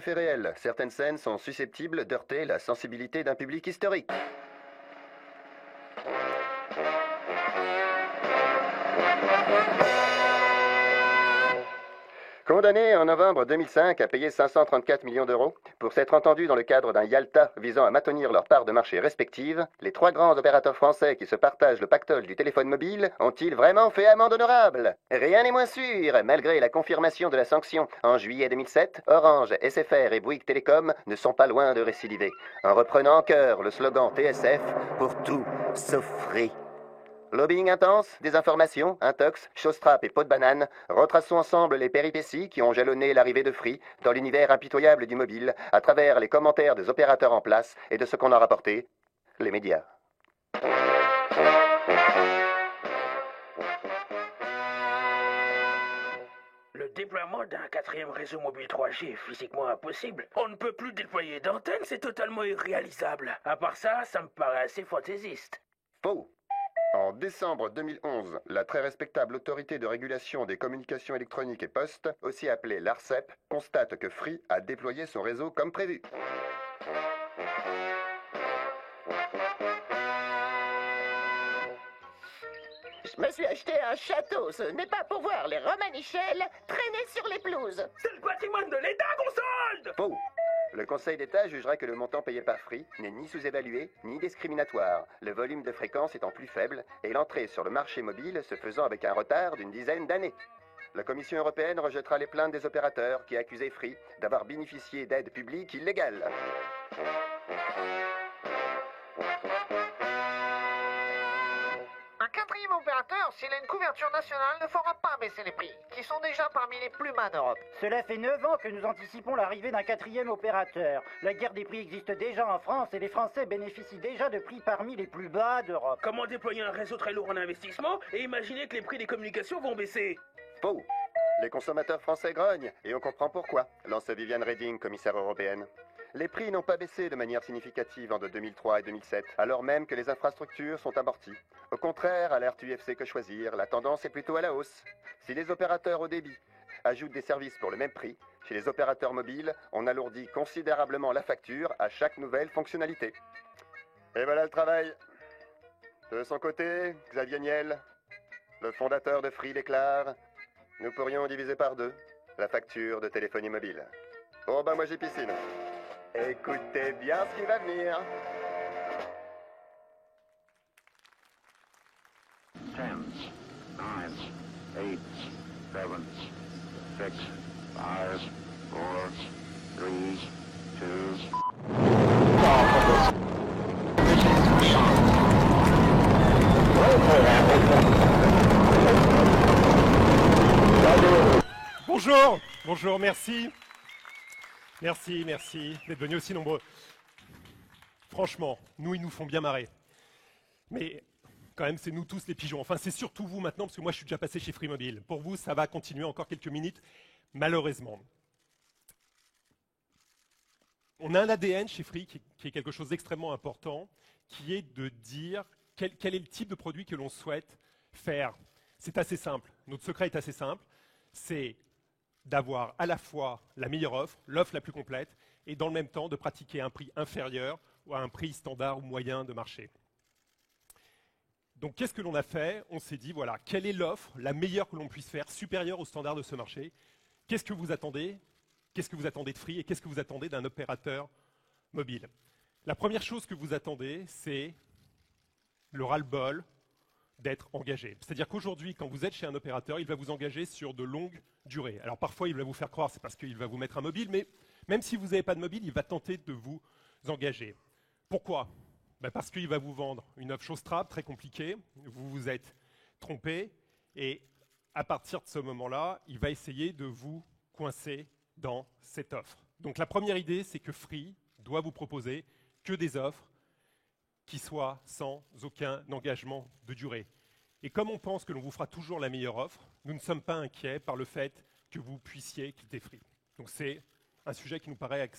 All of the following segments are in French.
faits réels. Certaines scènes sont susceptibles d'heurter la sensibilité d'un public historique. Condamné en novembre 2005 à payer 534 millions d'euros pour s'être entendus dans le cadre d'un Yalta visant à maintenir leur part de marché respective, les trois grands opérateurs français qui se partagent le pactole du téléphone mobile ont-ils vraiment fait amende honorable? Rien n'est moins sûr. Malgré la confirmation de la sanction en juillet 2007, Orange, SFR et Bouygues Télécom ne sont pas loin de récidiver, en reprenant en chœur le slogan TSF pour tout sauf free. Lobbying intense, désinformation, intox, showstrap et pot de banane, retraçons ensemble les péripéties qui ont jalonné l'arrivée de Free dans l'univers impitoyable du mobile, à travers les commentaires des opérateurs en place et de ce qu'on a rapporté, les médias. Le déploiement d'un quatrième réseau mobile 3G est physiquement impossible. On ne peut plus déployer d'antennes, c'est totalement irréalisable. À part ça, ça me paraît assez fantaisiste. Faux. En décembre 2011, la très respectable Autorité de régulation des communications électroniques et postes, aussi appelée l'ARCEP, constate que Free a déployé son réseau comme prévu. Je me suis acheté un château, ce n'est pas pour voir les romanichels traîner sur les pelouses. C'est le patrimoine de l'État qu'on solde! Faux. Le Conseil d'État jugera que le montant payé par Free n'est ni sous-évalué, ni discriminatoire, le volume de fréquence étant plus faible et l'entrée sur le marché mobile se faisant avec un retard d'une dizaine d'années. La Commission européenne rejettera les plaintes des opérateurs qui accusaient Free d'avoir bénéficié d'aides publiques illégales. Un quatrième opérateur, s'il a une couverture nationale, ne fera pas baisser les prix, qui sont déjà parmi les plus bas d'Europe. Cela fait 9 ans que nous anticipons l'arrivée d'un quatrième opérateur. La guerre des prix existe déjà en France et les Français bénéficient déjà de prix parmi les plus bas d'Europe. Comment déployer un réseau très lourd en investissement et imaginer que les prix des communications vont baisser? Faux. Les consommateurs français grognent, et on comprend pourquoi, lance Viviane Reding, commissaire européenne. Les prix n'ont pas baissé de manière significative entre 2003 et 2007, alors même que les infrastructures sont amorties. Au contraire, alerte UFC Que Choisir, la tendance est plutôt à la hausse. Si les opérateurs au débit ajoutent des services pour le même prix, chez les opérateurs mobiles, on alourdit considérablement la facture à chaque nouvelle fonctionnalité. Et voilà le travail. De son côté, Xavier Niel, le fondateur de Free, déclare: nous pourrions diviser par 2 la facture de téléphonie mobile. Oh ben moi j'ai piscine. Écoutez bien ce qui va venir. 10, 9, 8, 7, 6, 5, 4, 3, 2. Bonjour, merci. Merci d'être venus aussi nombreux. Franchement, ils nous font bien marrer. Mais quand même, c'est nous tous les pigeons. Enfin, c'est surtout vous maintenant, parce que moi, je suis déjà passé chez Free Mobile. Pour vous, ça va continuer encore quelques minutes, malheureusement. On a un ADN chez Free qui est quelque chose d'extrêmement important, qui est de dire quel est le type de produit que l'on souhaite faire. C'est assez simple. Notre secret est assez simple. C'est d'avoir à la fois la meilleure offre, l'offre la plus complète, et dans le même temps de pratiquer un prix inférieur ou à un prix standard ou moyen de marché. Donc qu'est-ce que l'on a fait? On s'est dit, voilà, quelle est l'offre la meilleure que l'on puisse faire, supérieure au standard de ce marché? Qu'est-ce que vous attendez? Qu'est-ce que vous attendez de Free et qu'est-ce que vous attendez d'un opérateur mobile? La première chose que vous attendez, c'est le ras-le-bol d'être engagé. C'est-à-dire qu'aujourd'hui, quand vous êtes chez un opérateur, il va vous engager sur de longues durées. Alors parfois, il va vous faire croire, c'est parce qu'il va vous mettre un mobile, mais même si vous n'avez pas de mobile, il va tenter de vous engager. Pourquoi? Parce qu'il va vous vendre une offre showstrap très compliquée, vous vous êtes trompé, et à partir de ce moment-là, il va essayer de vous coincer dans cette offre. Donc la première idée, c'est que Free doit vous proposer que des offres qui soient sans aucun engagement de durée. Et comme on pense que l'on vous fera toujours la meilleure offre, nous ne sommes pas inquiets par le fait que vous puissiez quitter Free. Donc c'est un sujet qui nous paraît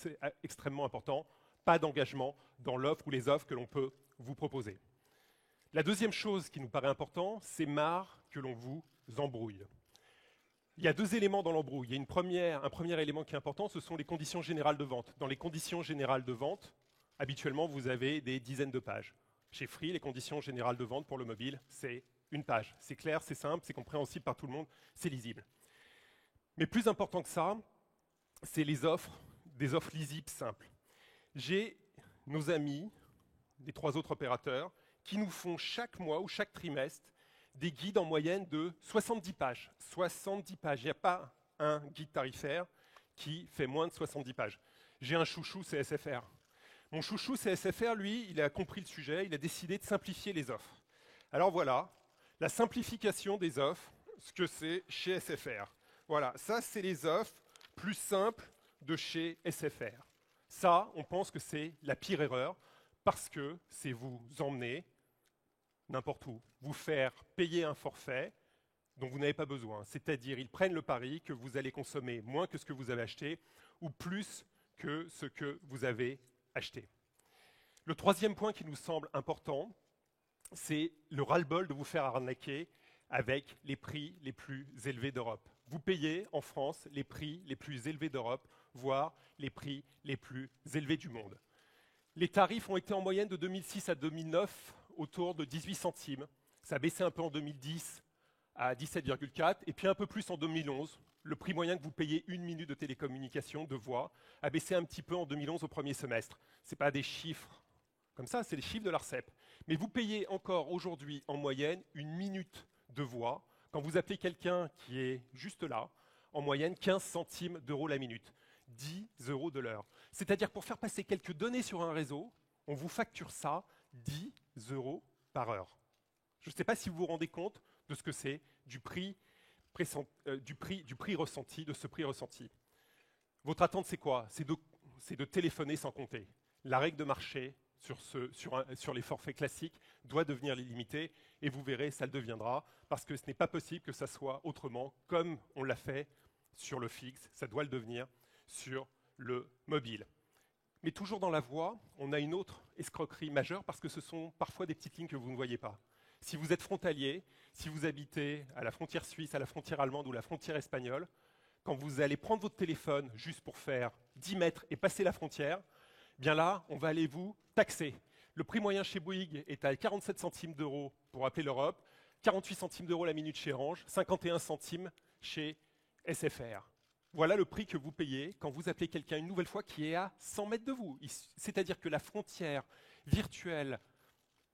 extrêmement important, pas d'engagement dans l'offre ou les offres que l'on peut vous proposer. La deuxième chose qui nous paraît importante, c'est marre que l'on vous embrouille. Il y a deux éléments dans l'embrouille. Il y a un premier élément qui est important, ce sont les conditions générales de vente. Dans les conditions générales de vente, habituellement, vous avez des dizaines de pages. Chez Free, les conditions générales de vente pour le mobile, c'est une page. C'est clair, c'est simple, c'est compréhensible par tout le monde, c'est lisible. Mais plus important que ça, c'est les offres, des offres lisibles simples. J'ai nos amis, des 3 autres opérateurs, qui nous font chaque mois ou chaque trimestre des guides en moyenne de 70 pages. 70 pages. Il n'y a pas un guide tarifaire qui fait moins de 70 pages. J'ai un chouchou, c'est SFR. Mon chouchou, c'est SFR, lui, il a compris le sujet, il a décidé de simplifier les offres. Alors voilà, la simplification des offres, ce que c'est chez SFR. Voilà, ça, c'est les offres plus simples de chez SFR. Ça, on pense que c'est la pire erreur, parce que c'est vous emmener n'importe où, vous faire payer un forfait dont vous n'avez pas besoin. C'est-à-dire, ils prennent le pari que vous allez consommer moins que ce que vous avez acheté, ou plus que ce que vous avez acheté. Le troisième point qui nous semble important, c'est le ras-le-bol de vous faire arnaquer avec les prix les plus élevés d'Europe. Vous payez en France les prix les plus élevés d'Europe, voire les prix les plus élevés du monde. Les tarifs ont été en moyenne de 2006 à 2009 autour de 18 centimes. Ça a baissé un peu en 2010 à 17,4 et puis un peu plus en 2011. Le prix moyen que vous payez une minute de télécommunication, de voix, a baissé un petit peu en 2011 au premier semestre. Ce n'est pas des chiffres comme ça, c'est les chiffres de l'ARCEP. Mais vous payez encore aujourd'hui en moyenne une minute de voix quand vous appelez quelqu'un qui est juste là, en moyenne 15 centimes d'euros la minute, 10 euros de l'heure. C'est-à-dire pour faire passer quelques données sur un réseau, on vous facture ça 10 euros par heure. Je ne sais pas si vous vous rendez compte de ce que c'est du prix ressenti, de ce prix ressenti. Votre attente, c'est quoi? C'est de téléphoner sans compter. La règle de marché sur les forfaits classiques doit devenir illimitée, et vous verrez, ça le deviendra, parce que ce n'est pas possible que ça soit autrement, comme on l'a fait sur le fixe, ça doit le devenir sur le mobile. Mais toujours dans la voie, on a une autre escroquerie majeure, parce que ce sont parfois des petites lignes que vous ne voyez pas. Si vous êtes frontalier, si vous habitez à la frontière suisse, à la frontière allemande ou la frontière espagnole, quand vous allez prendre votre téléphone juste pour faire 10 mètres et passer la frontière, bien là, on va aller vous taxer. Le prix moyen chez Bouygues est à 47 centimes d'euros pour appeler l'Europe, 48 centimes d'euros la minute chez Orange, 51 centimes chez SFR. Voilà le prix que vous payez quand vous appelez quelqu'un une nouvelle fois qui est à 100 mètres de vous. C'est-à-dire que la frontière virtuelle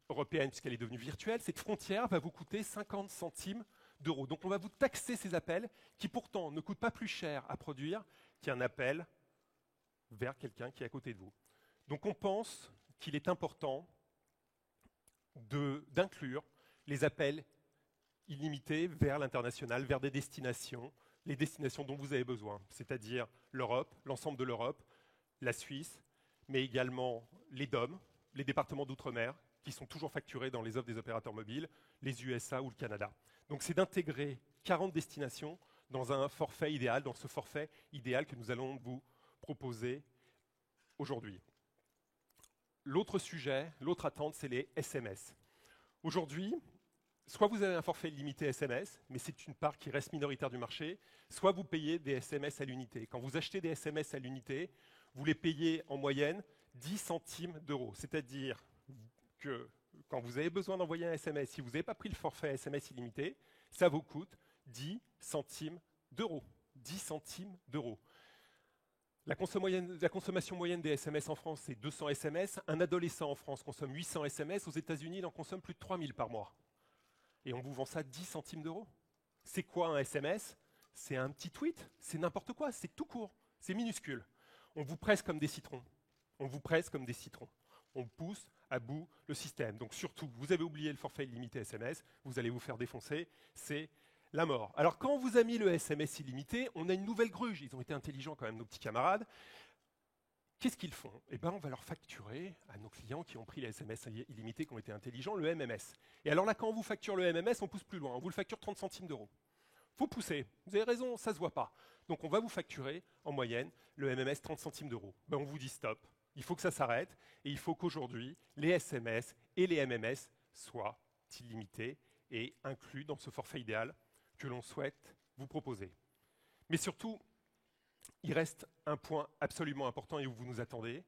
européenne, puisqu'elle est devenue virtuelle, cette frontière va vous coûter 50 centimes d'euros. Donc on va vous taxer ces appels qui pourtant ne coûtent pas plus cher à produire qu'un appel vers quelqu'un qui est à côté de vous. Donc on pense qu'il est important d'inclure les appels illimités vers l'international, vers des destinations, les destinations dont vous avez besoin, c'est-à-dire l'Europe, l'ensemble de l'Europe, la Suisse, mais également les DOM, les départements d'outre-mer, qui sont toujours facturés dans les offres des opérateurs mobiles, les USA ou le Canada. Donc c'est d'intégrer 40 destinations dans un forfait idéal, dans ce forfait idéal que nous allons vous proposer aujourd'hui. L'autre sujet, l'autre attente, c'est les SMS. Aujourd'hui, soit vous avez un forfait limité SMS, mais c'est une part qui reste minoritaire du marché, soit vous payez des SMS à l'unité. Quand vous achetez des SMS à l'unité, vous les payez en moyenne 10 centimes d'euros. C'est-à-dire que quand vous avez besoin d'envoyer un SMS, si vous n'avez pas pris le forfait SMS illimité, ça vous coûte 10 centimes d'euros. 10 centimes d'euros. La consommation moyenne des SMS en France, c'est 200 SMS. Un adolescent en France consomme 800 SMS. Aux États-Unis, il en consomme plus de 3000 par mois. Et on vous vend ça 10 centimes d'euros. C'est quoi un SMS? C'est un petit tweet, c'est n'importe quoi, c'est tout court, c'est minuscule. On vous presse comme des citrons. On vous presse comme des citrons. On pousse à bout le système. Donc surtout, vous avez oublié le forfait illimité SMS, vous allez vous faire défoncer, c'est la mort. Alors quand on vous a mis le SMS illimité, on a une nouvelle gruge. Ils ont été intelligents quand même, nos petits camarades. Qu'est-ce qu'ils font? Eh bien, on va leur facturer à nos clients qui ont pris les SMS illimités, qui ont été intelligents, le MMS. Et alors là, quand on vous facture le MMS, on pousse plus loin. On vous le facture 30 centimes d'euros. Faut pousser. Vous avez raison, ça se voit pas. Donc on va vous facturer en moyenne le MMS 30 centimes d'euros. Ben, on vous dit stop. Il faut que ça s'arrête et il faut qu'aujourd'hui, les SMS et les MMS soient illimités et inclus dans ce forfait idéal que l'on souhaite vous proposer. Mais surtout, il reste un point absolument important et où vous nous attendez,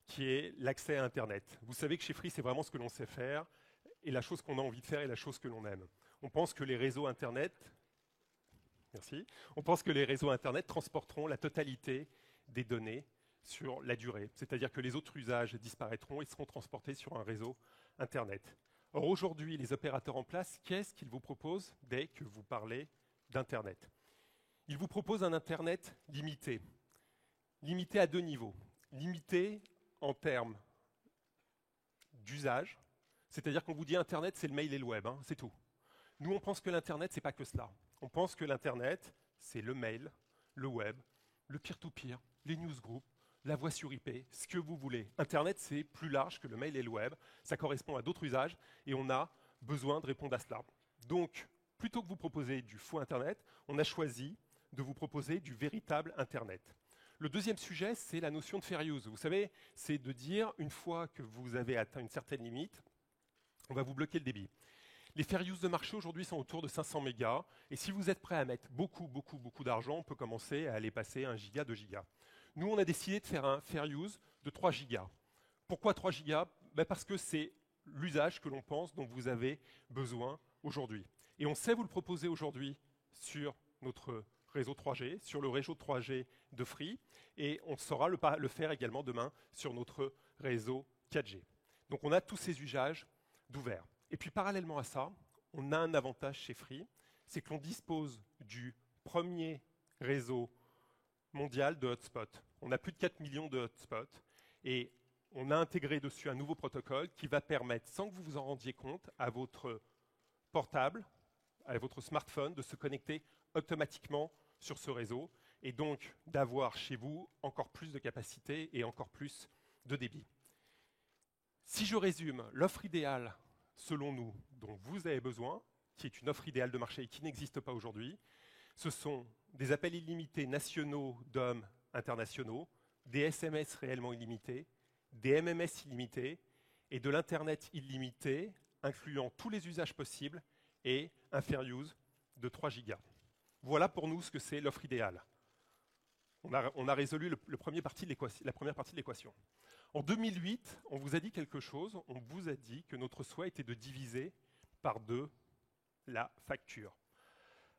qui est l'accès à Internet. Vous savez que chez Free, c'est vraiment ce que l'on sait faire, et la chose qu'on a envie de faire et la chose que l'on aime. On pense que les réseaux Internet, transporteront la totalité des données sur la durée. C'est-à-dire que les autres usages disparaîtront et seront transportés sur un réseau Internet. Or, aujourd'hui, les opérateurs en place, qu'est-ce qu'ils vous proposent dès que vous parlez d'Internet? Ils vous proposent un Internet limité. Limité à deux niveaux. Limité en termes d'usage, c'est-à-dire qu'on vous dit Internet, c'est le mail et le web, c'est tout. Nous, on pense que l'Internet, c'est pas que cela. On pense que l'Internet, c'est le mail, le web, le peer-to-peer, les newsgroups, la voix sur IP, ce que vous voulez. Internet, c'est plus large que le mail et le web. Ça correspond à d'autres usages et on a besoin de répondre à cela. Donc, plutôt que vous proposer du faux Internet, on a choisi de vous proposer du véritable Internet. Le deuxième sujet, c'est la notion de fair use. Vous savez, c'est de dire, une fois que vous avez atteint une certaine limite, on va vous bloquer le débit. Les fair use de marché aujourd'hui sont autour de 500 mégas. Et si vous êtes prêt à mettre beaucoup d'argent, on peut commencer à aller passer 1 giga, 2 gigas. Nous, on a décidé de faire un fair use de 3 gigas. Pourquoi 3 gigas? Parce que c'est l'usage que l'on pense dont vous avez besoin aujourd'hui. Et on sait vous le proposer aujourd'hui sur notre réseau 3G, sur le réseau 3G de Free, et on saura le faire également demain sur notre réseau 4G. Donc on a tous ces usages d'ouvert. Et puis parallèlement à ça, on a un avantage chez Free, c'est que l'on dispose du premier réseau mondial de hotspots. On a plus de 4 millions de hotspots, et on a intégré dessus un nouveau protocole qui va permettre, sans que vous vous en rendiez compte, à votre portable, à votre smartphone, de se connecter automatiquement sur ce réseau, et donc d'avoir chez vous encore plus de capacité et encore plus de débit. Si je résume, l'offre idéale, selon nous, dont vous avez besoin, qui est une offre idéale de marché et qui n'existe pas aujourd'hui, ce sont des appels illimités nationaux d'hommes internationaux, des SMS réellement illimités, des MMS illimités et de l'Internet illimité, incluant tous les usages possibles et un fair use de 3 gigas. Voilà pour nous ce que c'est l'offre idéale. On a résolu la première partie de l'équation. En 2008, on vous a dit quelque chose, on vous a dit que notre souhait était de diviser par 2 la facture.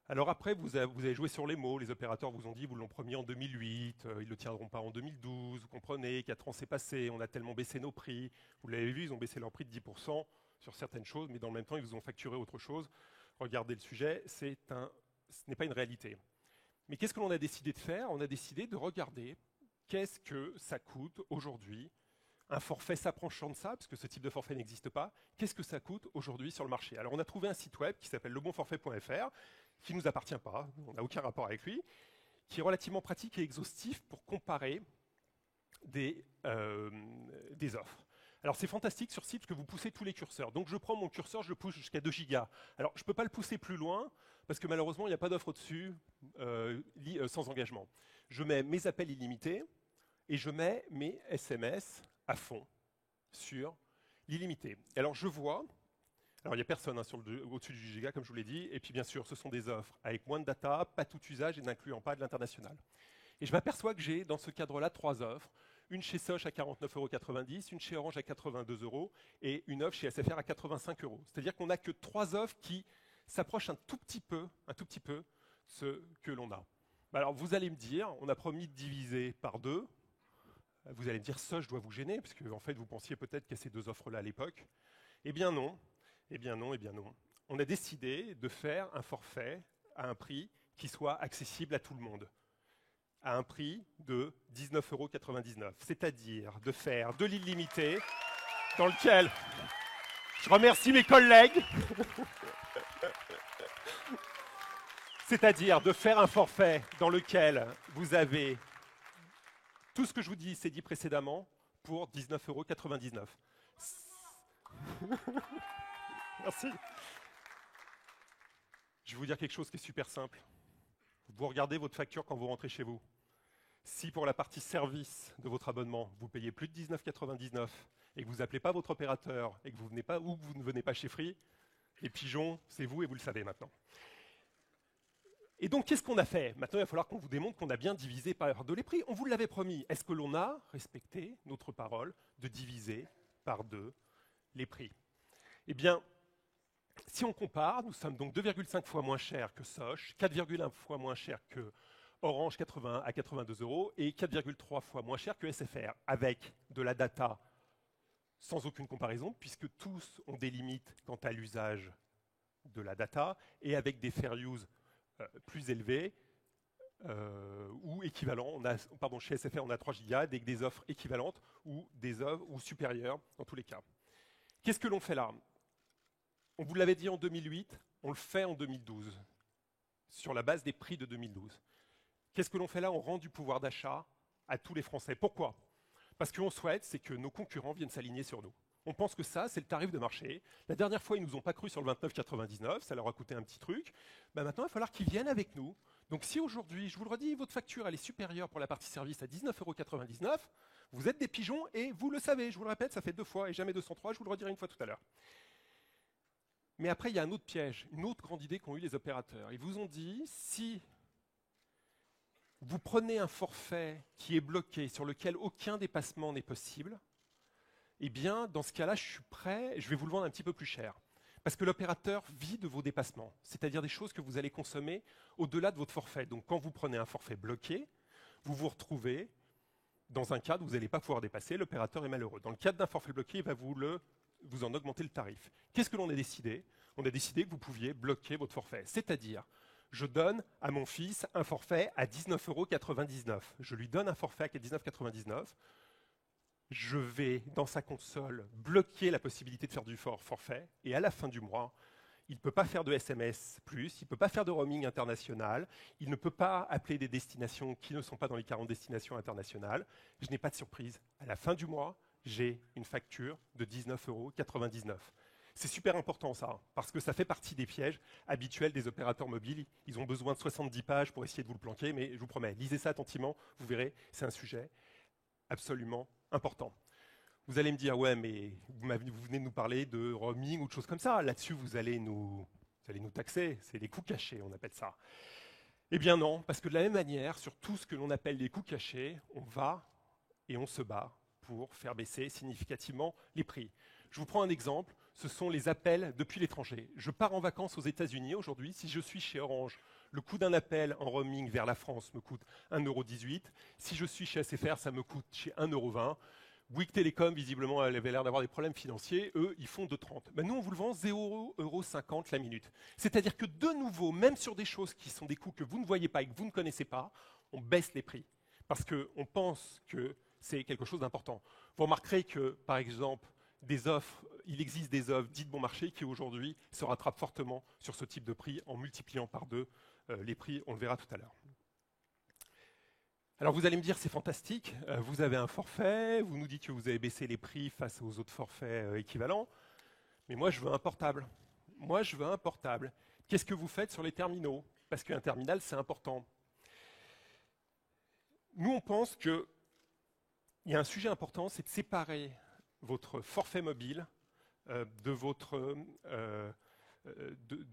Alors après, vous avez joué sur les mots, les opérateurs vous ont dit, vous l'ont promis en 2008, ils ne le tiendront pas en 2012, vous comprenez, 4 ans s'est passé, on a tellement baissé nos prix, vous l'avez vu, ils ont baissé leur prix de 10% sur certaines choses, mais dans le même temps, ils vous ont facturé autre chose. Regardez le sujet, ce n'est pas une réalité. Mais qu'est-ce que l'on a décidé de faire? On a décidé de regarder qu'est-ce que ça coûte aujourd'hui, un forfait s'approchant de ça, parce que ce type de forfait n'existe pas, qu'est-ce que ça coûte aujourd'hui sur le marché? Alors on a trouvé un site web qui s'appelle lebonforfait.fr, qui ne nous appartient pas, on n'a aucun rapport avec lui, qui est relativement pratique et exhaustif pour comparer des offres. Alors c'est fantastique sur site parce que vous poussez tous les curseurs. Donc je prends mon curseur, je le pousse jusqu'à 2 gigas. Alors je ne peux pas le pousser plus loin parce que malheureusement il n'y a pas d'offre au-dessus sans engagement. Je mets mes appels illimités et je mets mes SMS à fond sur l'illimité. Alors je vois, alors il n'y a personne au-dessus du giga comme je vous l'ai dit, et puis bien sûr ce sont des offres avec moins de data, pas tout usage et n'incluant pas de l'international. Et je m'aperçois que j'ai dans ce cadre-là 3 offres. Une chez Soch à 49,90 €, une chez Orange à 82 € et une offre chez SFR à 85 €. C'est-à-dire qu'on n'a que 3 offres qui s'approchent un tout petit peu ce que l'on a. Alors vous allez me dire, on a promis de diviser par 2. Vous allez me dire, Soch doit vous gêner, parce que en fait vous pensiez peut-être qu'à ces 2 offres-là à l'époque. Eh bien non, eh bien non, eh bien non. On a décidé de faire un forfait à un prix qui soit accessible à tout le monde, à un prix de 19,99 €, c'est-à-dire de faire de l'illimité dans lequel je remercie mes collègues, c'est-à-dire de faire un forfait dans lequel vous avez tout ce que je vous dis, c'est dit précédemment, pour 19,99 €. Merci. Je vais vous dire quelque chose qui est super simple. Vous regardez votre facture quand vous rentrez chez vous. Si pour la partie service de votre abonnement, vous payez plus de 19,99 € et que vous n'appelez pas votre opérateur et que vous venez pas ou que vous ne venez pas chez Free, les pigeons, c'est vous et vous le savez maintenant. Et donc, qu'est-ce qu'on a fait? Maintenant, il va falloir qu'on vous démontre qu'on a bien divisé par 2 les prix. On vous l'avait promis. Est-ce que l'on a respecté notre parole de diviser par 2 les prix? Eh bien, si on compare, nous sommes donc 2,5 fois moins chers que Soch, 4,1 fois moins cher que Orange 80 à 82 € et 4,3 fois moins cher que SFR, avec de la data sans aucune comparaison, puisque tous ont des limites quant à l'usage de la data, et avec des fair use plus élevés ou équivalents. Chez SFR, on a 3 Go avec des offres équivalentes ou des offres ou supérieures dans tous les cas. Qu'est-ce que l'on fait là? On vous l'avait dit en 2008, on le fait en 2012, sur la base des prix de 2012. Qu'est-ce que l'on fait là? On rend du pouvoir d'achat à tous les Français. Pourquoi? Parce qu'on souhaite, c'est que nos concurrents viennent s'aligner sur nous. On pense que ça, c'est le tarif de marché. La dernière fois, ils ne nous ont pas cru sur le 29,99, ça leur a coûté un petit truc. Maintenant, il va falloir qu'ils viennent avec nous. Donc si aujourd'hui, je vous le redis, votre facture elle est supérieure pour la partie service à 19,99 €, vous êtes des pigeons et vous le savez. Je vous le répète, ça fait 2 fois et jamais 203, je vous le redirai une fois tout à l'heure. Mais après, il y a un autre piège, une autre grande idée qu'ont eu les opérateurs. Ils vous ont dit, si vous prenez un forfait qui est bloqué, sur lequel aucun dépassement n'est possible, eh bien, dans ce cas-là, je suis prêt, je vais vous le vendre un petit peu plus cher. Parce que l'opérateur vit de vos dépassements, c'est-à-dire des choses que vous allez consommer au-delà de votre forfait. Donc, quand vous prenez un forfait bloqué, vous vous retrouvez dans un cadre où vous n'allez pas pouvoir dépasser, l'opérateur est malheureux. Dans le cadre d'un forfait bloqué, il va vous en augmenter le tarif. Qu'est-ce que l'on a décidé? On a décidé que vous pouviez bloquer votre forfait. C'est-à-dire, je donne à mon fils un forfait à 19,99 €. Je lui donne un forfait à 19,99 €. Je vais, dans sa console, bloquer la possibilité de faire du forfait. Et à la fin du mois, il ne peut pas faire de SMS+, il ne peut pas faire de roaming international, il ne peut pas appeler des destinations qui ne sont pas dans les 40 destinations internationales. Je n'ai pas de surprise. À la fin du mois, j'ai une facture de 19,99 €. C'est super important ça, parce que ça fait partie des pièges habituels des opérateurs mobiles. Ils ont besoin de 70 pages pour essayer de vous le planquer, mais je vous promets, lisez ça attentivement, vous verrez, c'est un sujet absolument important. Vous allez me dire, ouais, mais vous venez de nous parler de roaming ou de choses comme ça. Là-dessus, vous allez nous taxer. C'est les coûts cachés, on appelle ça. Eh bien non, parce que de la même manière, sur tout ce que l'on appelle les coûts cachés, on va et on se bat pour faire baisser significativement les prix. Je vous prends un exemple, ce sont les appels depuis l'étranger. Je pars en vacances aux États-Unis aujourd'hui. Si je suis chez Orange, le coût d'un appel en roaming vers la France me coûte 1,18 €. Si je suis chez SFR, ça me coûte chez 1,20 €. Bouygues Télécom, visiblement, elle avait l'air d'avoir des problèmes financiers. Eux, ils font 2,30 €. Nous, on vous le vend 0,50 € la minute. C'est-à-dire que de nouveau, même sur des choses qui sont des coûts que vous ne voyez pas et que vous ne connaissez pas, on baisse les prix. Parce qu'on pense que c'est quelque chose d'important. Vous remarquerez que, par exemple, il existe des offres dites bon marché qui aujourd'hui se rattrapent fortement sur ce type de prix en multipliant par 2 les prix, on le verra tout à l'heure. Alors vous allez me dire c'est fantastique, vous avez un forfait, vous nous dites que vous avez baissé les prix face aux autres forfaits équivalents, mais moi je veux un portable. Moi je veux un portable. Qu'est-ce que vous faites sur les terminaux? Parce qu'un terminal c'est important. Nous on pense qu'il y a un sujet important, c'est de séparer votre forfait mobile de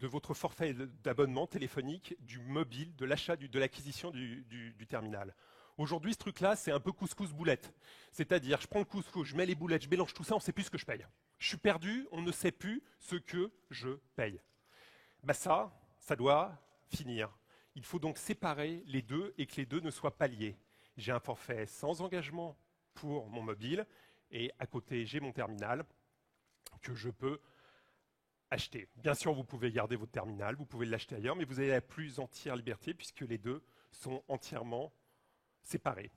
votre forfait d'abonnement téléphonique, du mobile, de l'achat, de l'acquisition du terminal. Aujourd'hui, ce truc-là, c'est un peu couscous-boulette. C'est-à-dire, je prends le couscous, je mets les boulettes, je mélange tout ça, on ne sait plus ce que je paye. Je suis perdu, on ne sait plus ce que je paye. Ça doit finir. Il faut donc séparer les deux et que les deux ne soient pas liés. J'ai un forfait sans engagement pour mon mobile et à côté, j'ai mon terminal que je peux acheter. Bien sûr, vous pouvez garder votre terminal, vous pouvez l'acheter ailleurs, mais vous avez la plus entière liberté puisque les deux sont entièrement séparés.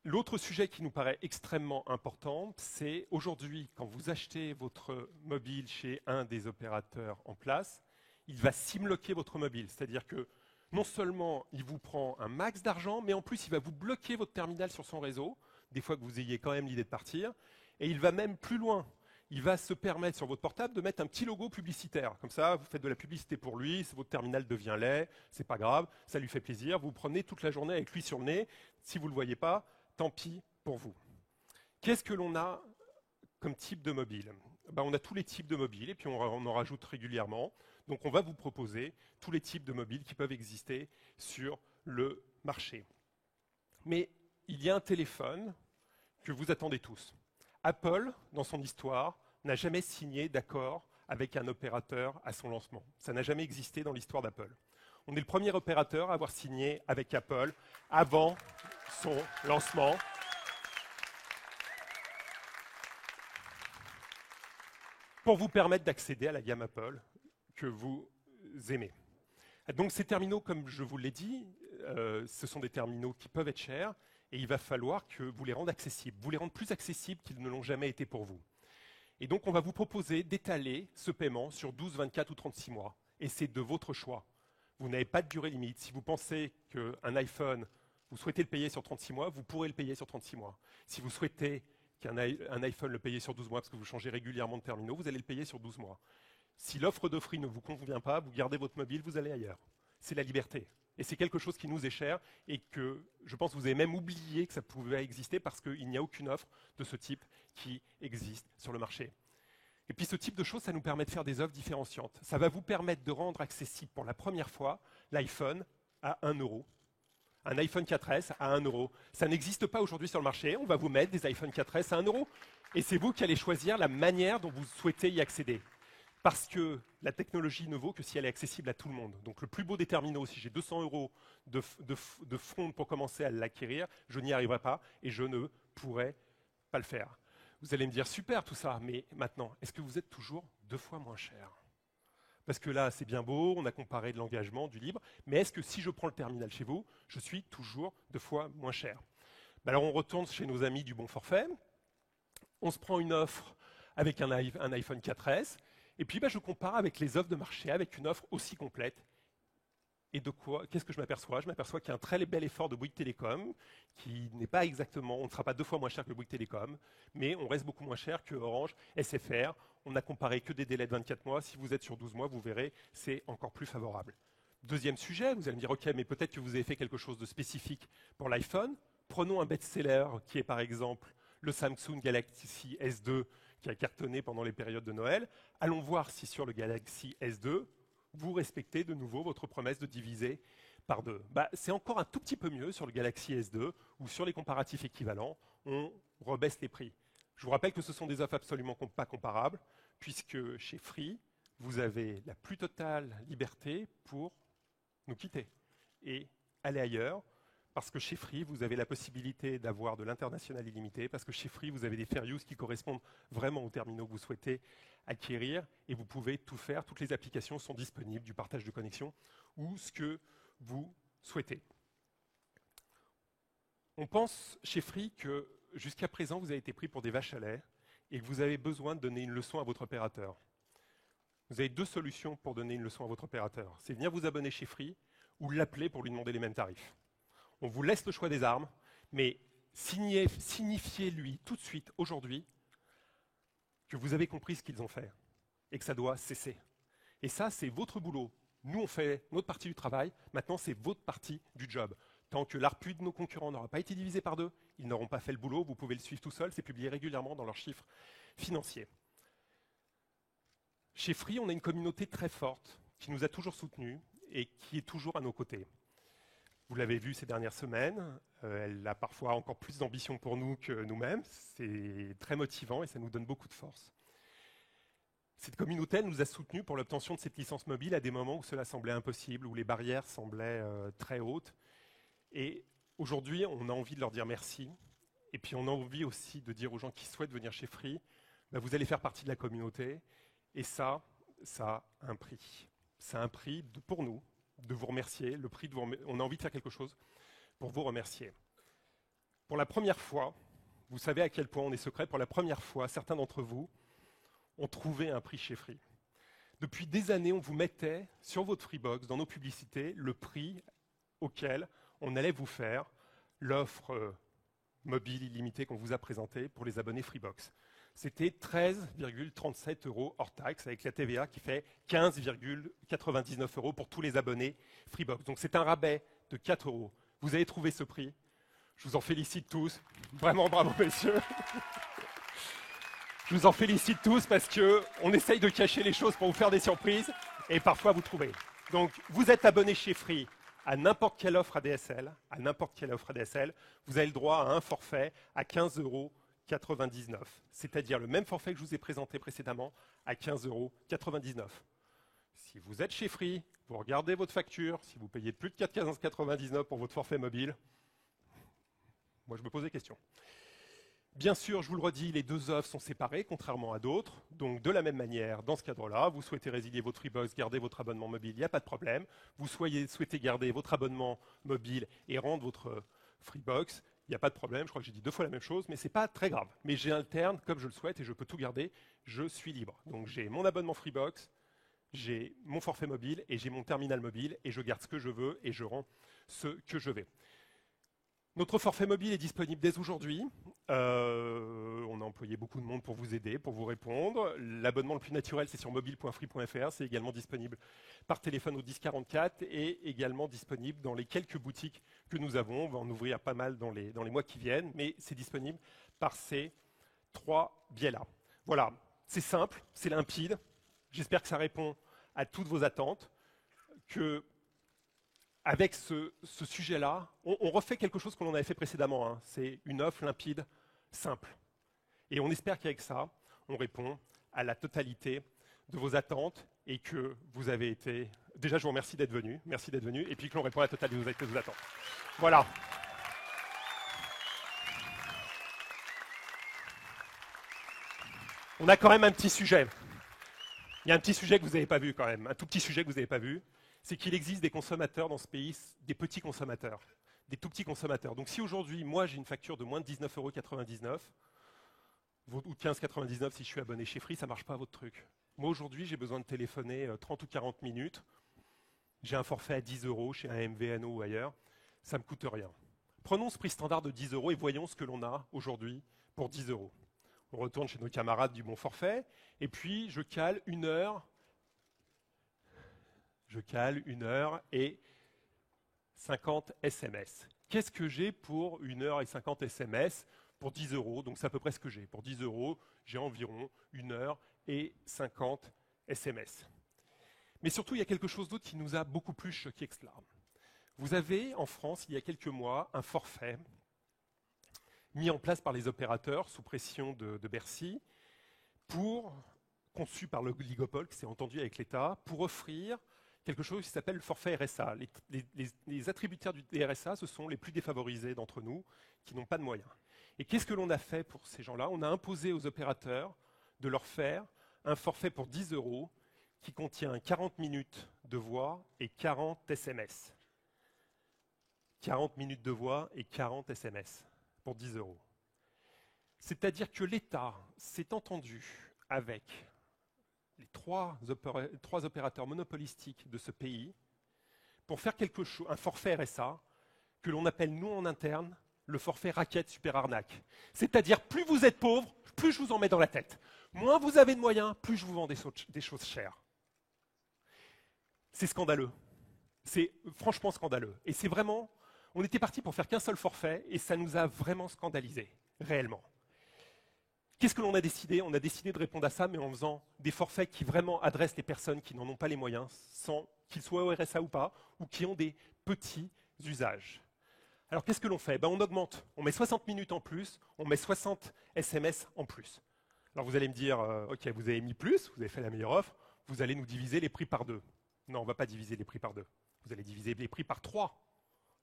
L'autre sujet qui nous paraît extrêmement important, c'est aujourd'hui, quand vous achetez votre mobile chez un des opérateurs en place, il va simloquer votre mobile. C'est-à-dire que non seulement il vous prend un max d'argent, mais en plus il va vous bloquer votre terminal sur son réseau, des fois que vous ayez quand même l'idée de partir, et il va même plus loin. Il va se permettre sur votre portable de mettre un petit logo publicitaire. Comme ça, vous faites de la publicité pour lui, votre terminal devient laid, c'est pas grave, ça lui fait plaisir. Vous prenez toute la journée avec lui sur le nez. Si vous ne le voyez pas, tant pis pour vous. Qu'est-ce que l'on a comme type de mobile? On a tous les types de mobiles et puis on en rajoute régulièrement. Donc on va vous proposer tous les types de mobiles qui peuvent exister sur le marché. Mais il y a un téléphone que vous attendez tous. Apple, dans son histoire, n'a jamais signé d'accord avec un opérateur à son lancement. Ça n'a jamais existé dans l'histoire d'Apple. On est le premier opérateur à avoir signé avec Apple avant son lancement. Pour vous permettre d'accéder à la gamme Apple que vous aimez. Donc ces terminaux, comme je vous l'ai dit, ce sont des terminaux qui peuvent être chers et il va falloir que vous les rendez accessibles, vous les rendez plus accessibles qu'ils ne l'ont jamais été pour vous. Et donc on va vous proposer d'étaler ce paiement sur 12, 24 ou 36 mois. Et c'est de votre choix. Vous n'avez pas de durée limite. Si vous pensez qu'un iPhone, vous souhaitez le payer sur 36 mois, vous pourrez le payer sur 36 mois. Si vous souhaitez qu'un iPhone le paye sur 12 mois parce que vous changez régulièrement de terminaux, vous allez le payer sur 12 mois. Si l'offre de Free ne vous convient pas, vous gardez votre mobile, vous allez ailleurs. C'est la liberté. Et c'est quelque chose qui nous est cher et que je pense que vous avez même oublié que ça pouvait exister parce qu'il n'y a aucune offre de ce type qui existe sur le marché. Et puis ce type de choses, ça nous permet de faire des offres différenciantes. Ça va vous permettre de rendre accessible pour la première fois l'iPhone à 1 €. Un iPhone 4S à 1 €. Ça n'existe pas aujourd'hui sur le marché. On va vous mettre des iPhone 4S à 1 €. Et c'est vous qui allez choisir la manière dont vous souhaitez y accéder. Parce que la technologie ne vaut que si elle est accessible à tout le monde. Donc le plus beau des terminaux, si j'ai 200 € de fonds pour commencer à l'acquérir, je n'y arriverai pas et je ne pourrai pas le faire. Vous allez me dire, super tout ça, mais maintenant, est-ce que vous êtes toujours 2 fois moins cher? Parce que là, c'est bien beau, on a comparé de l'engagement, du libre, mais est-ce que si je prends le terminal chez vous, je suis toujours 2 fois moins cher? Alors on retourne chez nos amis du bon forfait, on se prend une offre avec un iPhone 4S, et puis je compare avec les offres de marché, avec une offre aussi complète. Et de quoi? Qu'est-ce que je m'aperçois? Je m'aperçois qu'il y a un très bel effort de Bouygues Télécom, qui n'est pas exactement, on ne sera pas 2 fois moins cher que Bouygues Télécom, mais on reste beaucoup moins cher que Orange, SFR. On n'a comparé que des délais de 24 mois. Si vous êtes sur 12 mois, vous verrez, c'est encore plus favorable. Deuxième sujet, vous allez me dire, ok, mais peut-être que vous avez fait quelque chose de spécifique pour l'iPhone. Prenons un best-seller qui est par exemple le Samsung Galaxy S2, qui a cartonné pendant les périodes de Noël. Allons voir si sur le Galaxy S2, vous respectez de nouveau votre promesse de diviser par 2. C'est encore un tout petit peu mieux sur le Galaxy S2, où sur les comparatifs équivalents, on rebaisse les prix. Je vous rappelle que ce sont des offres absolument pas comparables, puisque chez Free, vous avez la plus totale liberté pour nous quitter et aller ailleurs, parce que chez Free, vous avez la possibilité d'avoir de l'international illimité, parce que chez Free, vous avez des fair use qui correspondent vraiment aux terminaux que vous souhaitez acquérir, et vous pouvez tout faire, toutes les applications sont disponibles, du partage de connexion, ou ce que vous souhaitez. On pense chez Free que jusqu'à présent, vous avez été pris pour des vaches à lait, et que vous avez besoin de donner une leçon à votre opérateur. Vous avez 2 solutions pour donner une leçon à votre opérateur. C'est venir vous abonner chez Free, ou l'appeler pour lui demander les mêmes tarifs. On vous laisse le choix des armes, mais signifiez-lui tout de suite, aujourd'hui, que vous avez compris ce qu'ils ont fait et que ça doit cesser. Et ça, c'est votre boulot. Nous, on fait notre partie du travail. Maintenant, c'est votre partie du job. Tant que l'ARPU de nos concurrents n'aura pas été divisé par 2, ils n'auront pas fait le boulot. Vous pouvez le suivre tout seul. C'est publié régulièrement dans leurs chiffres financiers. Chez Free, on a une communauté très forte qui nous a toujours soutenus et qui est toujours à nos côtés. Vous l'avez vu ces dernières semaines, elle a parfois encore plus d'ambition pour nous que nous-mêmes. C'est très motivant et ça nous donne beaucoup de force. Cette communauté elle nous a soutenus pour l'obtention de cette licence mobile à des moments où cela semblait impossible, où les barrières semblaient très hautes. Et aujourd'hui, on a envie de leur dire merci. Et puis on a envie aussi de dire aux gens qui souhaitent venir chez Free, vous allez faire partie de la communauté. Et ça a un prix. C'est un prix pour nous, de vous remercier, on a envie de faire quelque chose pour vous remercier. Pour la première fois, vous savez à quel point on est secret, pour la première fois, certains d'entre vous ont trouvé un prix chez Free. Depuis des années, on vous mettait sur votre Freebox, dans nos publicités, le prix auquel on allait vous faire l'offre mobile illimitée qu'on vous a présentée pour les abonnés Freebox. C'était 13,37 € hors taxe, avec la TVA qui fait 15,99 € pour tous les abonnés Freebox. Donc c'est un rabais de 4 €. Vous avez trouvé ce prix. Je vous en félicite tous. Vraiment bravo, messieurs. Je vous en félicite tous parce qu'on essaye de cacher les choses pour vous faire des surprises. Et parfois, vous trouvez. Donc, vous êtes abonné chez Free à n'importe quelle offre ADSL, vous avez le droit à un forfait à 15,99 €. C'est-à-dire le même forfait que je vous ai présenté précédemment à 15,99 €. Si vous êtes chez Free, vous regardez votre facture, si vous payez plus de 15,99 € pour votre forfait mobile, moi je me pose des questions. Bien sûr, je vous le redis, les deux offres sont séparées, contrairement à d'autres. Donc, de la même manière, dans ce cadre-là, vous souhaitez résilier votre Freebox, garder votre abonnement mobile, il n'y a pas de problème. Vous souhaitez garder votre abonnement mobile et rendre votre Freebox, il n'y a pas de problème. Je crois que j'ai dit 2 fois la même chose, mais ce n'est pas très grave. Mais j'alterne comme je le souhaite et je peux tout garder. Je suis libre. Donc, j'ai mon abonnement Freebox, j'ai mon forfait mobile et j'ai mon terminal mobile et je garde ce que je veux et je rends ce que je veux. Notre forfait mobile est disponible dès aujourd'hui. On a employé beaucoup de monde pour vous aider, pour vous répondre. L'abonnement le plus naturel, c'est sur mobile.free.fr. C'est également disponible par téléphone au 1044 et également disponible dans les quelques boutiques que nous avons. On va en ouvrir pas mal dans les mois qui viennent, mais c'est disponible par ces 3 biais-là. Voilà, c'est simple, c'est limpide. J'espère que ça répond à toutes vos attentes. Avec ce sujet-là, on refait quelque chose que l'on avait fait précédemment. Hein. C'est une offre limpide, simple. Et on espère qu'avec ça, on répond à la totalité de vos attentes et que vous avez été... Déjà, je vous remercie d'être venu. Merci d'être venu. Et puis que l'on répond à la totalité de vos attentes. Voilà. On a quand même un petit sujet. Il y a un petit sujet que vous n'avez pas vu quand même. Un tout petit sujet que vous n'avez pas vu. C'est qu'il existe des consommateurs dans ce pays, des petits consommateurs, des tout petits consommateurs. Donc si aujourd'hui, moi, j'ai une facture de moins de 19,99 € ou 15,99 € si je suis abonné chez Free, ça ne marche pas votre truc. Moi, aujourd'hui, j'ai besoin de téléphoner 30 ou 40 minutes. J'ai un forfait à 10 € chez un MVNO ou ailleurs. Ça ne me coûte rien. Prenons ce prix standard de 10 € et voyons ce que l'on a aujourd'hui pour 10 €. On retourne chez nos camarades du bon forfait et puis je cale 1 heure. Je cale 1 heure et 50 SMS. Qu'est-ce que j'ai pour 1 heure et 50 SMS pour 10 €? Donc c'est à peu près ce que j'ai. Pour 10 €, j'ai environ 1 heure et 50 SMS. Mais surtout, il y a quelque chose d'autre qui nous a beaucoup plus choqué que cela. Vous avez en France, il y a quelques mois, un forfait mis en place par les opérateurs sous pression de Bercy, conçu par l'oligopole, qui s'est entendu avec l'État, pour offrir quelque chose qui s'appelle le forfait RSA. Les attributaires du RSA, ce sont les plus défavorisés d'entre nous, qui n'ont pas de moyens. Et qu'est-ce que l'on a fait pour ces gens-là? On a imposé aux opérateurs de leur faire un forfait pour 10 € qui contient 40 minutes de voix et 40 SMS. 40 minutes de voix et 40 SMS pour 10 €. C'est-à-dire que l'État s'est entendu avec les trois opérateurs monopolistiques de ce pays pour faire quelque chose, un forfait RSA que l'on appelle, nous en interne, le forfait raquette super arnaque. C'est-à-dire, plus vous êtes pauvre, plus je vous en mets dans la tête. Moins vous avez de moyens, plus je vous vends des choses chères. C'est scandaleux. C'est franchement scandaleux. Et c'est vraiment... On était parti pour faire qu'un seul forfait et ça nous a vraiment scandalisés, réellement. Qu'est-ce que l'on a décidé? On a décidé de répondre à ça, mais en faisant des forfaits qui vraiment adressent les personnes qui n'en ont pas les moyens, sans qu'ils soient au RSA ou pas, ou qui ont des petits usages. Alors qu'est-ce que l'on fait? On augmente, on met 60 minutes en plus, on met 60 SMS en plus. Alors vous allez me dire, ok, vous avez mis plus, vous avez fait la meilleure offre, vous allez nous diviser les prix par 2. Non, on ne va pas diviser les prix par 2. Vous allez diviser les prix par 3.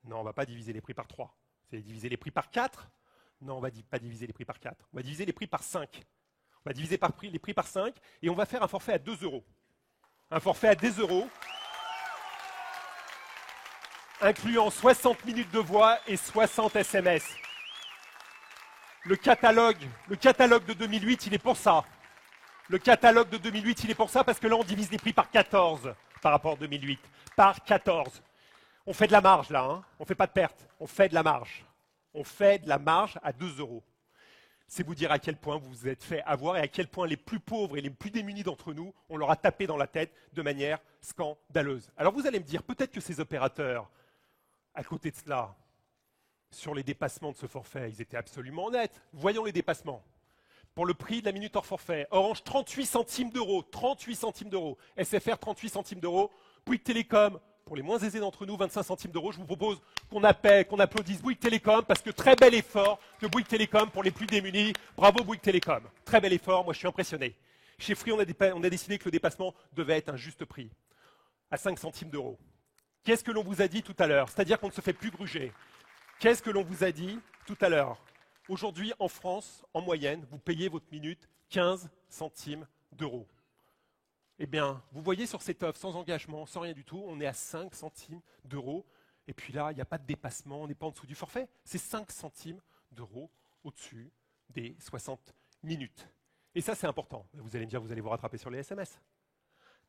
Non, on ne va pas diviser les prix par 3. Vous allez diviser les prix par 4. Non, on ne va pas diviser les prix par 4. On va diviser les prix par 5. On va diviser les prix par 5 et on va faire un forfait à 2 €. Un forfait à 10 €, incluant 60 minutes de voix et 60 SMS. Le catalogue de 2008, il est pour ça. Le catalogue de 2008, il est pour ça parce que là, on divise les prix par 14 par rapport à 2008. Par 14. On fait de la marge là, hein. On ne fait pas de perte, on fait de la marge. On fait de la marge à 2 €. C'est vous dire à quel point vous vous êtes fait avoir et à quel point les plus pauvres et les plus démunis d'entre nous, on leur a tapé dans la tête de manière scandaleuse. Alors vous allez me dire, peut-être que ces opérateurs, à côté de cela, sur les dépassements de ce forfait, ils étaient absolument honnêtes. Voyons les dépassements. pour le prix de la minute hors forfait. Orange, 38 centimes d'euros. 38 centimes d'euros. SFR, 38 centimes d'euros. Bouygues Télécom, pour les moins aisés d'entre nous, 25 centimes d'euros. Je vous propose qu'on applaudisse Bouygues Télécom, parce que très bel effort de Bouygues Télécom pour les plus démunis. Bravo Bouygues Télécom. Très bel effort, moi je suis impressionné. Chez Free, on a décidé que le dépassement devait être un juste prix, à 5 centimes d'euros. Qu'est-ce que l'on vous a dit tout à l'heure? C'est-à-dire qu'on ne se fait plus gruger. Qu'est-ce que l'on vous a dit tout à l'heure? Aujourd'hui, en France, en moyenne, vous payez votre minute 15 centimes d'euros. Eh bien, vous voyez sur cette offre, sans engagement, sans rien du tout, on est à 5 centimes d'euros. Et puis là, il n'y a pas de dépassement, on n'est pas en dessous du forfait. C'est 5 centimes d'euros au-dessus des 60 minutes. Et ça, c'est important. Vous allez me dire, vous allez vous rattraper sur les SMS.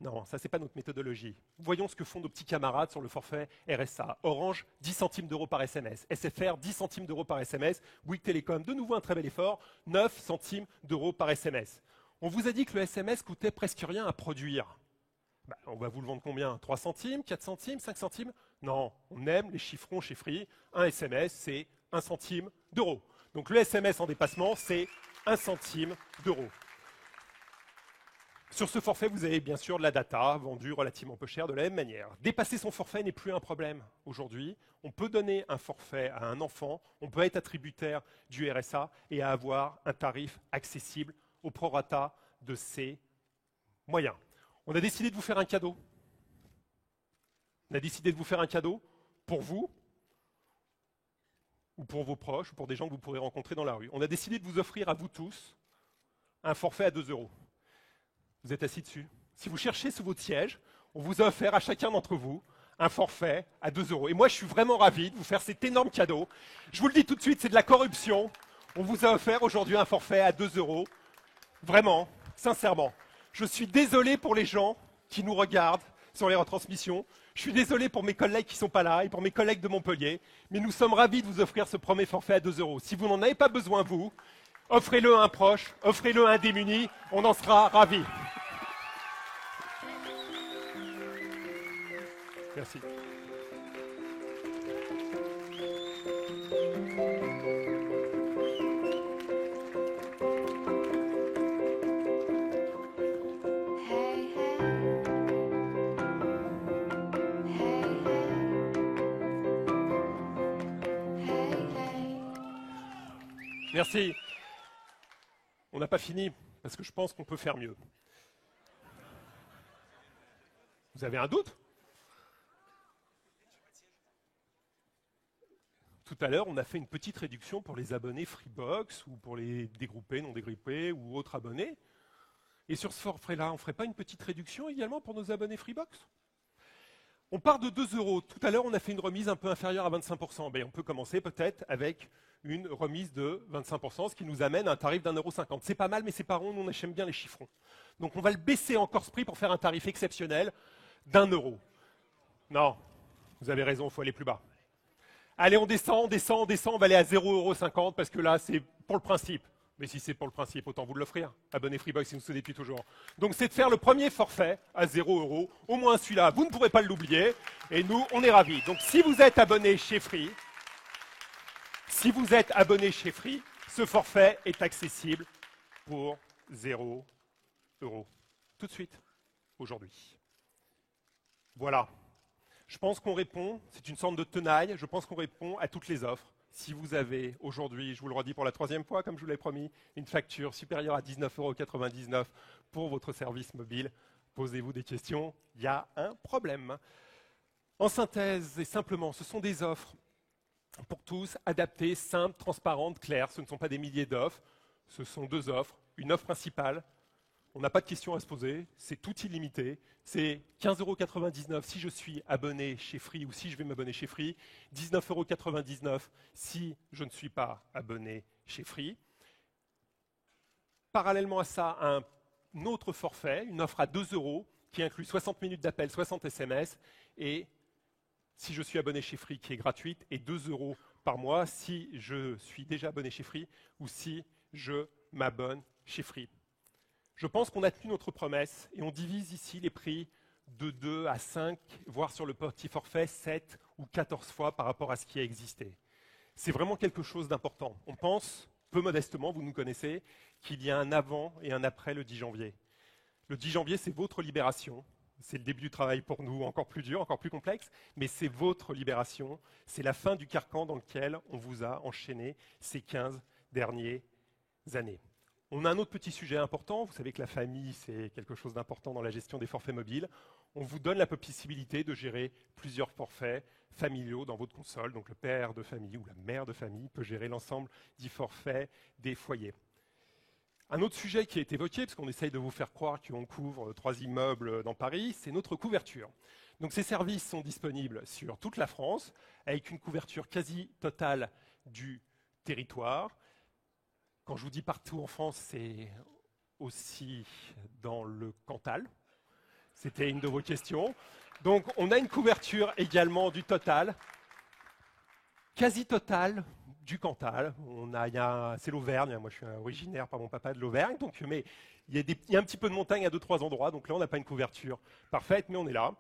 Non, ça, ce n'est pas notre méthodologie. Voyons ce que font nos petits camarades sur le forfait RSA. Orange, 10 centimes d'euros par SMS. SFR, 10 centimes d'euros par SMS. Bouygues Télécom, de nouveau un très bel effort, 9 centimes d'euros par SMS. On vous a dit que le SMS coûtait presque rien à produire. On va vous le vendre combien? 3 centimes, 4 centimes, 5 centimes? Non, on aime les chiffrons chez Free. Un SMS, c'est 1 centime d'euro. Donc le SMS en dépassement, c'est 1 centime d'euro. Sur ce forfait, vous avez bien sûr de la data, vendue relativement peu cher de la même manière. Dépasser son forfait n'est plus un problème aujourd'hui. On peut donner un forfait à un enfant, on peut être attributaire du RSA et avoir un tarif accessible au prorata de ses moyens. On a décidé de vous faire un cadeau. On a décidé de vous faire un cadeau pour vous, ou pour vos proches, ou pour des gens que vous pourrez rencontrer dans la rue. On a décidé de vous offrir à vous tous un forfait à 2 euros. Vous êtes assis dessus. Si vous cherchez sous votre siège, on vous a offert à chacun d'entre vous un forfait à 2 euros. Et moi, je suis vraiment ravi de vous faire cet énorme cadeau. Je vous le dis tout de suite, c'est de la corruption. On vous a offert aujourd'hui un forfait à 2 euros. Vraiment, sincèrement. Je suis désolé pour les gens qui nous regardent sur les retransmissions. Je suis désolé pour mes collègues qui ne sont pas là et pour mes collègues de Montpellier. Mais nous sommes ravis de vous offrir ce premier forfait à 2 euros. Si vous n'en avez pas besoin, vous, offrez-le à un proche, offrez-le à un démuni, on en sera ravis. Merci. Merci. On n'a pas fini, parce que je pense qu'on peut faire mieux. Vous avez un doute? Tout à l'heure, on a fait une petite réduction pour les abonnés Freebox, ou pour les dégroupés, non dégroupés, ou autres abonnés. Et sur ce forfait-là, on ne ferait pas une petite réduction également pour nos abonnés Freebox? On part de 2 euros. Tout à l'heure, on a fait une remise un peu inférieure à 25%. Ben, on peut commencer peut-être avec une remise de 25%, ce qui nous amène à un tarif d'1,50 €. C'est pas mal, mais c'est pas rond, nous on aime bien les chiffrons. Donc on va le baisser encore ce prix pour faire un tarif exceptionnel d'1 €. Non, vous avez raison, il faut aller plus bas. Allez, on descend, on va aller à 0,50 € parce que là, c'est pour le principe. Mais si c'est pour le principe, autant vous l'offrir. Abonné Freebox si vous souhaitez depuis toujours. Donc c'est de faire le premier forfait à 0 €. Au moins celui-là, vous ne pourrez pas l'oublier. Et nous, on est ravis. Donc si vous êtes abonné chez Free, ce forfait est accessible pour 0 €. Tout de suite, aujourd'hui. Voilà. Je pense qu'on répond, c'est une sorte de tenaille, je pense qu'on répond à toutes les offres. Si vous avez aujourd'hui, je vous le redis pour la 3e fois, comme je vous l'ai promis, une facture supérieure à 19,99 € pour votre service mobile, posez-vous des questions, il y a un problème. En synthèse et simplement, ce sont des offres pour tous, adaptées, simples, transparentes, claires. Ce ne sont pas des milliers d'offres, ce sont 2 offres. Une offre principale, on n'a pas de questions à se poser, c'est tout illimité. C'est 15,99 € si je suis abonné chez Free ou si je vais m'abonner chez Free. 19,99 € si je ne suis pas abonné chez Free. Parallèlement à ça, un autre forfait, une offre à 2 € qui inclut 60 minutes d'appel, 60 SMS et si je suis abonné chez Free qui est gratuite et 2 € par mois si je suis déjà abonné chez Free ou si je m'abonne chez Free. Je pense qu'on a tenu notre promesse et on divise ici les prix de 2 à 5, voire sur le petit forfait 7 ou 14 fois par rapport à ce qui a existé. C'est vraiment quelque chose d'important. On pense peu modestement, vous nous connaissez, qu'il y a un avant et un après le 10 janvier. Le 10 janvier, c'est votre libération. C'est le début du travail pour nous, encore plus dur, encore plus complexe, mais c'est votre libération. C'est la fin du carcan dans lequel on vous a enchaîné ces 15 dernières années. On a un autre petit sujet important. Vous savez que la famille, c'est quelque chose d'important dans la gestion des forfaits mobiles. On vous donne la possibilité de gérer plusieurs forfaits familiaux dans votre console. Donc le père de famille ou la mère de famille peut gérer l'ensemble des forfaits des foyers. Un autre sujet qui a été évoqué, parce qu'on essaye de vous faire croire qu'on couvre 3 immeubles dans Paris, c'est notre couverture. Donc ces services sont disponibles sur toute la France, avec une couverture quasi totale du territoire. Quand je vous dis partout en France, c'est aussi dans le Cantal. C'était une de vos questions. Donc on a une couverture également du total, quasi totale du Cantal. C'est l'Auvergne, moi je suis originaire par mon papa de l'Auvergne, donc, mais il y a un petit peu de montagne à 2-3 endroits, donc là on n'a pas une couverture parfaite, mais on est là.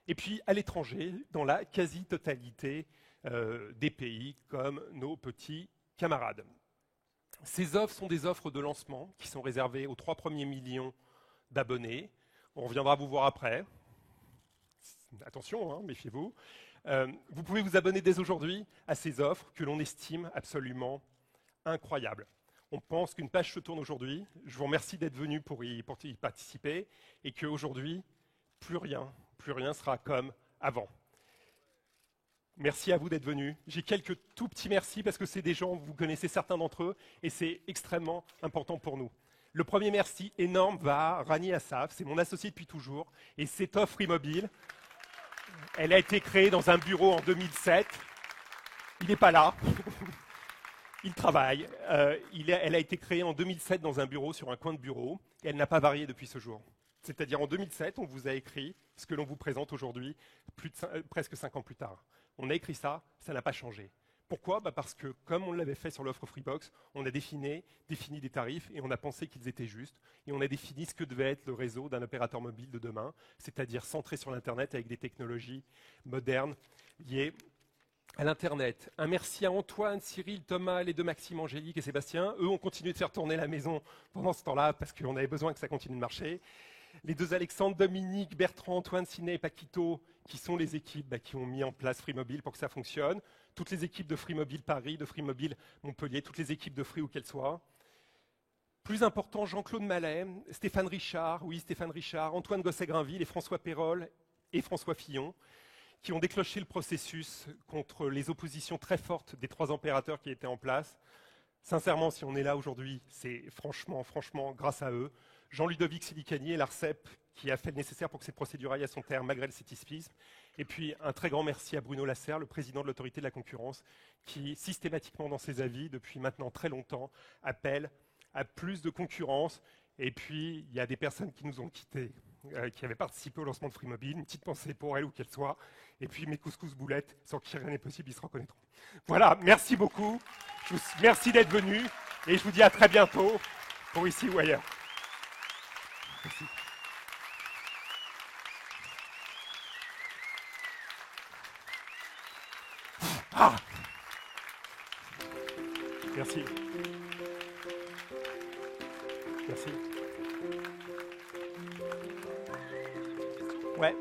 Et puis à l'étranger, dans la quasi-totalité des pays, comme nos petits camarades. Ces offres sont des offres de lancement qui sont réservées aux 3 premiers millions d'abonnés. On reviendra vous voir après. Attention, hein, méfiez-vous. Vous pouvez vous abonner dès aujourd'hui à ces offres que l'on estime absolument incroyables. On pense qu'une page se tourne aujourd'hui. Je vous remercie d'être venu pour y participer et qu'aujourd'hui, plus rien sera comme avant. Merci à vous d'être venus. J'ai quelques tout petits merci parce que c'est des gens, vous connaissez certains d'entre eux et c'est extrêmement important pour nous. Le premier merci énorme va à Rani Assaf, c'est mon associé depuis toujours et cette offre immobile. Elle a été créée dans un bureau en 2007. Il n'est pas là. Il travaille. Elle a été créée en 2007 dans un bureau, sur un coin de bureau, et elle n'a pas varié depuis ce jour. C'est-à-dire en 2007, on vous a écrit ce que l'on vous présente aujourd'hui, presque 5 ans plus tard. On a écrit ça, ça n'a pas changé. Pourquoi ? Parce que, comme on l'avait fait sur l'offre Freebox, on a défini des tarifs et on a pensé qu'ils étaient justes. Et on a défini ce que devait être le réseau d'un opérateur mobile de demain, c'est-à-dire centré sur l'Internet avec des technologies modernes liées à l'Internet. Un merci à Antoine, Cyril, Thomas, les 2 Maxime, Angélique et Sébastien. Eux ont continué de faire tourner la maison pendant ce temps-là parce qu'on avait besoin que ça continue de marcher. Les 2 Alexandre, Dominique, Bertrand, Antoine, Siné et Paquito, qui sont les équipes qui ont mis en place Free Mobile pour que ça fonctionne. Toutes les équipes de Free Mobile Paris, de Free Mobile Montpellier, toutes les équipes de Free où qu'elles soient. Plus important, Jean-Claude Mallet, Stéphane Richard, Antoine Gosset-Grainville et François Pérol et François Fillon, qui ont déclenché le processus contre les oppositions très fortes des 3 opérateurs qui étaient en place. Sincèrement, si on est là aujourd'hui, c'est franchement, grâce à eux. Jean-Ludovic Silicani et l'ARCEP, qui a fait le nécessaire pour que cette procédure aille à son terme, malgré le scepticisme. Et puis, un très grand merci à Bruno Lasserre, le président de l'autorité de la concurrence, qui, systématiquement dans ses avis, depuis maintenant très longtemps, appelle à plus de concurrence. Et puis, il y a des personnes qui nous ont quittés, qui avaient participé au lancement de Free Mobile. Une petite pensée pour elles, où qu'elles soient. Et puis, mes couscous boulettes, sans qui rien n'est possible, ils se reconnaîtront. Voilà, merci beaucoup. Merci d'être venus. Et je vous dis à très bientôt, pour ici ou ailleurs. Merci. Ah, merci. Merci. Ouais.